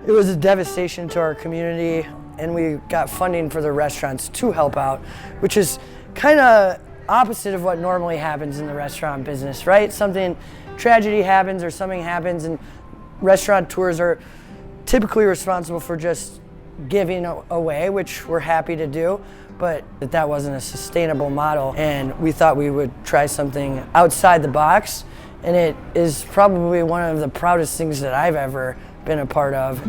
It was a devastation to our community, and we got funding for the restaurants to help out, which is kind of opposite of what normally happens in the restaurant business, right? Tragedy happens or something happens, and restaurateurs are typically responsible for just giving away, which we're happy to do, but that wasn't a sustainable model, and we thought we would try something outside the box, and it is probably one of the proudest things that I've ever been a part of.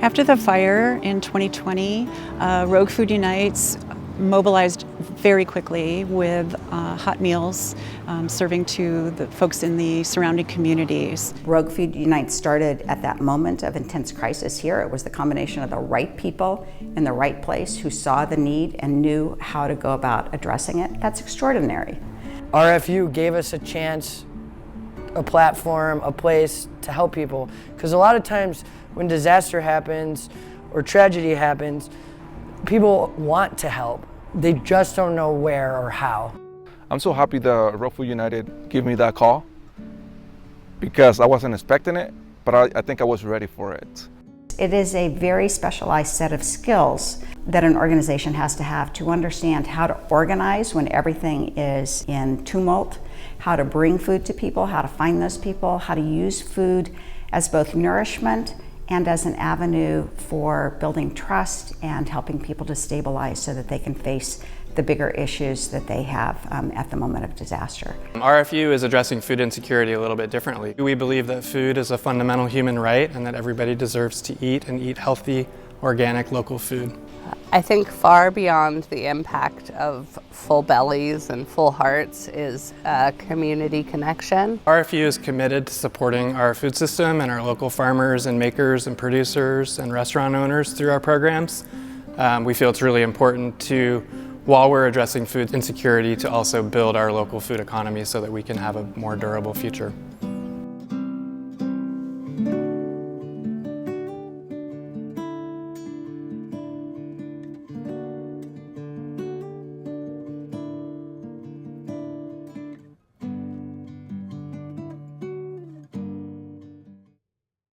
After the fire in 2020, Rogue Food Unites mobilized very quickly with hot meals, serving to the folks in the surrounding communities. Rogue Food Unites started at that moment of intense crisis here. It was the combination of the right people in the right place who saw the need and knew how to go about addressing it. That's extraordinary. RFU gave us a chance, a platform, a place to help people. Because a lot of times when disaster happens or tragedy happens, people want to help. They just don't know where or how. I'm so happy that Rogue Food United gave me that call because I wasn't expecting it, but I think I was ready for it. It is a very specialized set of skills that an organization has to have to understand how to organize when everything is in tumult, how to bring food to people, how to find those people, how to use food as both nourishment and as an avenue for building trust and helping people to stabilize so that they can face the bigger issues that they have at the moment of disaster. RFU is addressing food insecurity a little bit differently. We believe that food is a fundamental human right and that everybody deserves to eat and eat healthy, organic, local food. I think far beyond the impact of full bellies and full hearts is a community connection. RFU is committed to supporting our food system and our local farmers and makers and producers and restaurant owners through our programs. We feel it's really important to, while we're addressing food insecurity, to also build our local food economy so that we can have a more durable future.